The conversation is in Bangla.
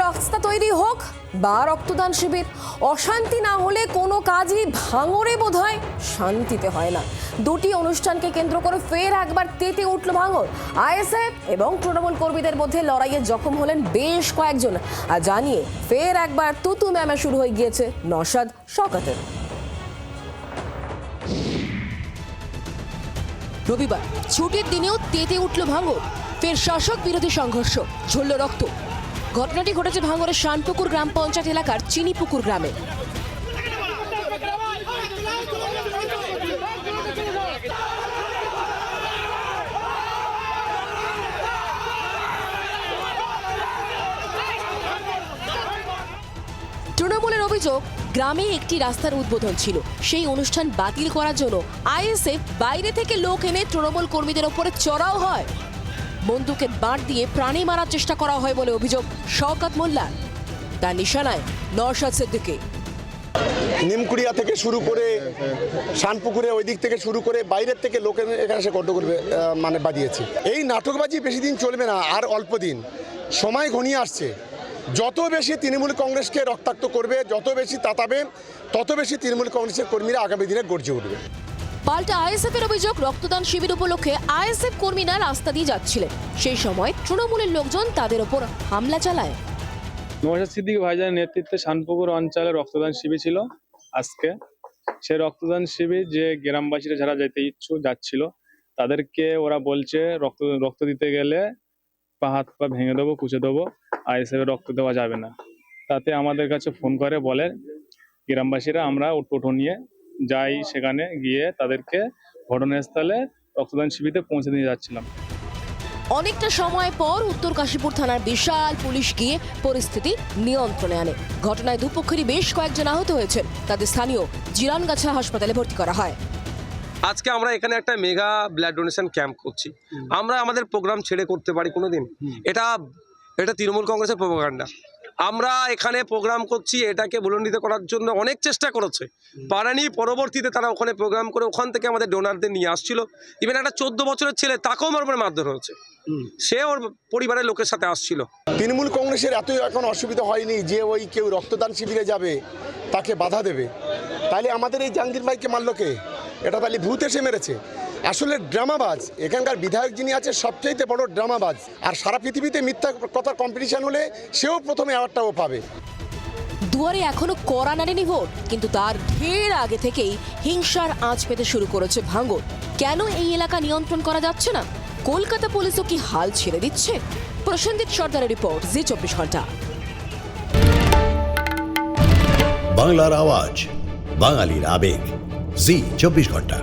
রাস্তা তৈরি হোক বা রক্তদান শিবির, অশান্তি না হলে কোনো কাজই ভাঙরে বোধহয় শান্তিতে হয় না। দুটি অনুষ্ঠানকে কেন্দ্র করে ফের একবার তেতে উঠল ভাঙর। আইএসএফ এবং তৃণমূল কর্মীদের মধ্যে লড়াইয়ে জখম হলেন বেশ কয়েকজন, আর জানিয়ে ফের একবার তুতু ম্যামে শুরু হয়ে গিয়েছে নওশাদ শওকতের। রবিবার ছুটির দিনেও তেতে উঠল ভাঙর, ফের শাসক বিরোধী সংঘর্ষ, ঝরল রক্ত। ঘটনাটি ঘটেছে ভাঙরের শানপুকুর গ্রাম পঞ্চায়েত এলাকার চিনিপুকুর গ্রামে। তৃণমূলের অভিযোগ, গ্রামে একটি রাস্তার উদ্বোধন ছিল, সেই অনুষ্ঠান বাতিল করার জন্য আইএসএফ বাইরে থেকে লোক এনে তৃণমূল কর্মীদের ওপরে চড়াও হয়। বন্দুকের বাঁট দিয়ে প্রাণী মারার চেষ্টা করা হয় বলে অভিযোগ শওকত মোল্লার। তার নিশানায় নওশাদ সিদ্দিকী। নিমকুড়িয়া থেকে শুরু করে শানপুকুরে ওই দিক থেকে শুরু করে বাইরের থেকে লোকের এখানে সে গড্ড করবে বাজিয়েছে। এই নাটকবাজি বেশি দিন চলবে না, আর অল্প দিন সময় ঘনিয়ে আসছে। যত বেশি তৃণমূল কংগ্রেসকে রক্তাক্ত করবে, যত বেশি তাতাবে, তত বেশি তৃণমূল কংগ্রেসের কর্মীরা আগামী দিনে গর্জে উঠবে। পাল্টা আইএসএফ এর অভিযোগ, রক্তদান শিবির উপলক্ষে আইএসএফ কর্মীরা রাস্তা দিয়ে যাচ্ছিলেন, সেই সময় তৃণমূলের লোকজন তাদের ওপর হামলা চালায়। নওশাদ সিদ্দিকী ভাইজানের নেতৃত্বে শানপুকুর অঞ্চলে রক্তদান শিবির ছিল আজকে। সেই রক্তদান শিবির যে গ্রামবাসীরা যারা যেতে ইচ্ছুক যাচ্ছিল, তাদেরকে ওরা বলছে রক্ত দিতে গেলে হাত পা ভেঙে দেবো, কুচে দেবো, আইএসএফ রক্ত দেওয়া যাবে না। তাতে আমাদের কাছে ফোন করে বলে গ্রামবাসীরা, আমরা টোটো নিয়ে যাই, সেখানে গিয়ে তাদেরকে ঘটনাস্থলে রক্তদান শিবিরে পৌঁছে দিয়ে যাচ্ছিলাম। অনেকটা সময় পর উত্তর কাশীপুর থানার বিশাল পুলিশ গিয়ে পরিস্থিতি নিয়ন্ত্রণে আনে। ঘটনায় দুপক্ষেরই বেশ কয়েকজন আহত হয়েছেন, তাদের স্থানীয় জিরানগাছা হাসপাতালে ভর্তি করা হয়। আজকে আমরা এখানে একটা মেগা ব্লাড ডোনেশন ক্যাম্প করছি। আমরা আমাদের প্রোগ্রাম ছেড়ে করতে পারি কোনোদিন? এটা তৃণমূল কংগ্রেসের প্রোপাগান্ডা। আমরা এখানে প্রোগ্রাম করছি, এটাকে বুলন্ডিত করার জন্য অনেক চেষ্টা করেছে, পারেনি। পরবর্তীতে তারা ওখানে প্রোগ্রাম করে ওখান থেকে আমাদের ডোনারদের নিয়ে আসছিল। ইভেন একটা 14 বছরের ছেলে, তাকেও মারধর হয়েছে, সে ওর পরিবারের লোকের সাথে আসছিল। তৃণমূল কংগ্রেসের এতই এখন অসুবিধা হয়নি যে ওই কেউ রক্তদান শিবিরে যাবে তাকে বাধা দেবে। তাহলে আমাদের এই জাহাঙ্গীর ভাইকে মারল কে? এটা তাহলে ভূত এসে মেরেছে। আসলে ড্রামাবাজ এখানকার বিধায়ক যিনি আছে, সবচেয়ে বড় ড্রামাবাজ। আর সারা পৃথিবীতে মিথ্যা কথার কম্পিটিশন হলে সেও প্রথমে অ্যাওয়ার্ডটাও পাবে। দুয়ারে এখনো কড়া নাড়েনি ভোট, কিন্তু তার ঢের আগে থেকেই হিংসার আঁচ পেতে শুরু করেছে ভাঙর। কেন এই এলাকা নিয়ন্ত্রণ করা যাচ্ছে না? কলকাতা পুলিশও কি হাল ছেড়ে দিচ্ছে? প্রসেনজিৎ সর্দারের রিপোর্ট, জি 24 ঘন্টা। বাংলার আওয়াজ, বাঙালির আবেগ, জি 24 ঘন্টা।